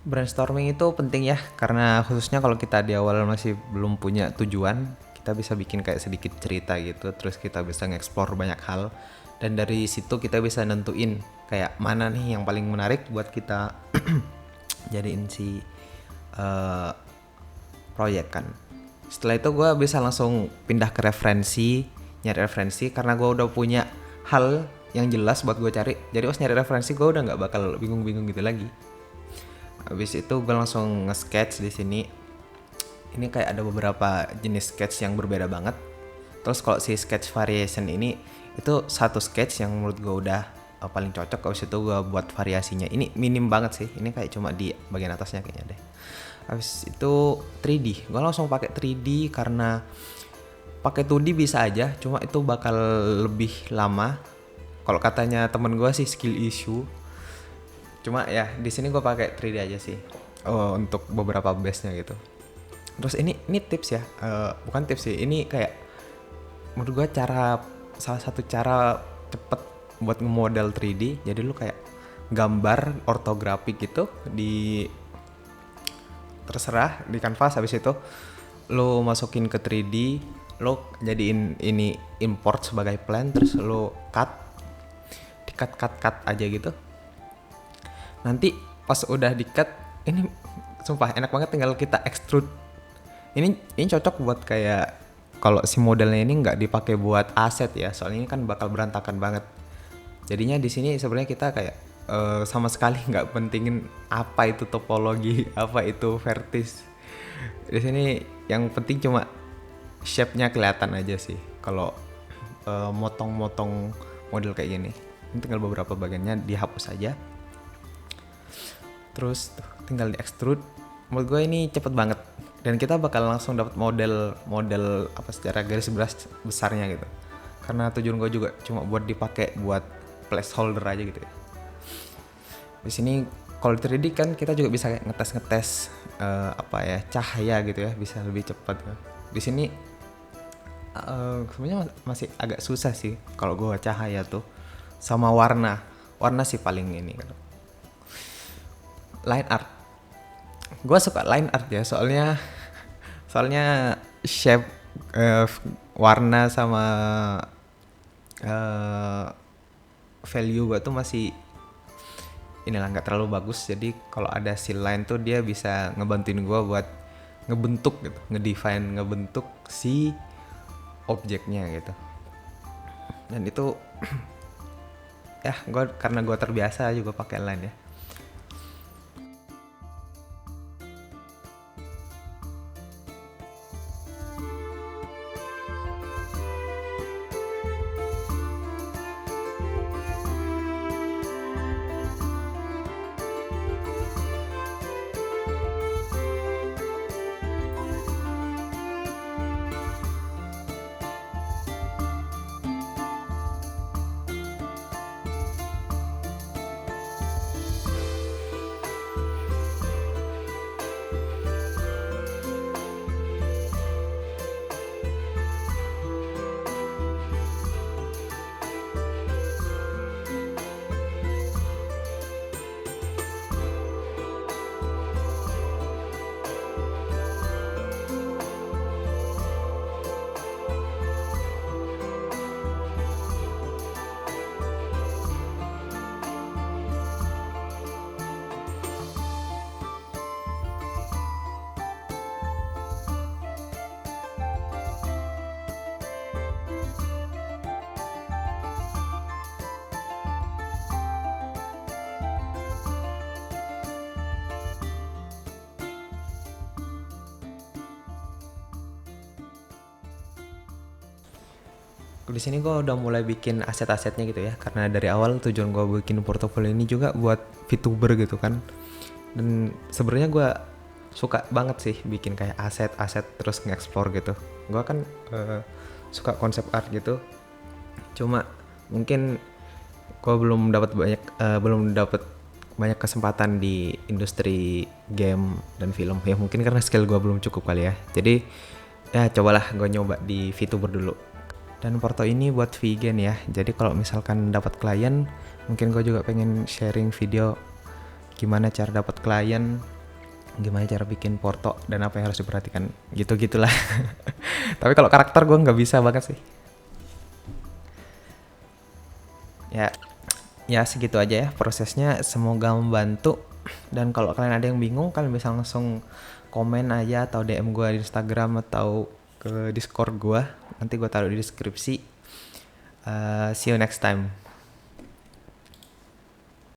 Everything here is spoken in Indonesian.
Brainstorming itu penting ya, karena khususnya kalau kita di awal masih belum punya tujuan, kita bisa bikin kayak sedikit cerita gitu, terus kita bisa nge-explore banyak hal, dan dari situ kita bisa nentuin kayak mana nih yang paling menarik buat kita jadiin si eh, proyek kan. Setelah itu gue bisa langsung pindah ke referensi, nyari referensi karena gue udah punya hal yang jelas buat gue cari. Jadi pas nyari referensi gue udah nggak bakal bingung-bingung gitu lagi. Habis itu gue langsung nge-sketch di sini. Ini kayak ada beberapa jenis sketch yang berbeda banget. Terus kalau si sketch variation ini itu satu sketch yang menurut gue udah paling cocok. Habis itu gue buat variasinya. Ini minim banget sih. Ini kayak cuma di bagian atasnya kayaknya deh. Habis itu 3D. Gue langsung pakai 3D karena pakai 2D bisa aja, cuma itu bakal lebih lama. Kalau katanya temen gue sih skill issue. Cuma ya di sini gue pakai 3D aja sih. Untuk beberapa base-nya gitu. Terus ini tips ya, bukan tips sih. Ini kayak menurut gue salah satu cara cepet buat nge-model 3D. Jadi lu kayak gambar ortografik gitu di terserah di kanvas, habis itu lo masukin ke 3D, lo jadiin ini import sebagai plan, terus lo cut aja gitu. Nanti pas udah di-cut, ini sumpah enak banget, tinggal kita extrude. Ini cocok buat kayak kalau si modelnya ini nggak dipakai buat aset ya, soalnya ini kan bakal berantakan banget. Jadinya di sini sebenarnya kita kayak sama sekali nggak pentingin apa itu topologi, apa itu vertis. Di sini yang penting cuma shape-nya kelihatan aja sih. Kalau motong-motong model kayak gini, ini tinggal beberapa bagiannya dihapus aja. Terus tinggal di extrude. Menurut gue ini cepet banget. Dan kita bakal langsung dapat model apa secara garis besarnya gitu. Karena tujuan gue juga cuma buat dipakai buat placeholder aja gitu ya. Di sini kalau 3D kan kita juga bisa ngetes cahaya gitu ya, bisa lebih cepat. Di sini sebenarnya masih agak susah sih kalau gue cahaya tuh, sama warna sih paling ini kan. Line art, gue suka line art ya, soalnya shape, warna sama value gue tuh masih inilah nggak terlalu bagus. Jadi kalau ada si line tuh dia bisa ngebantuin gue buat ngebentuk gitu, ngebentuk si objeknya gitu. Dan itu ya karena gue terbiasa juga pakai line ya. Di sini gue udah mulai bikin aset-asetnya gitu ya, karena dari awal tujuan gue bikin portofolio ini juga buat VTuber gitu kan. Dan sebenarnya gue suka banget sih bikin kayak aset-aset terus nge-explore gitu. Gue kan suka konsep art gitu, cuma mungkin gue belum dapat banyak kesempatan di industri game dan film ya, mungkin karena skill gue belum cukup kali ya. Jadi ya cobalah gue nyoba di VTuber dulu. Dan Porto ini buat vegan ya, jadi kalau misalkan dapat klien, mungkin gue juga pengen sharing video gimana cara dapat klien gimana cara bikin porto dan apa yang harus diperhatikan gitu gitulah. Tapi kalau karakter gue nggak bisa banget sih. Ya, ya segitu aja ya prosesnya, semoga membantu. Dan kalau kalian ada yang bingung, kalian bisa langsung komen aja atau DM gue di Instagram atau ke Discord gue, nanti gue taruh di deskripsi. See you next time.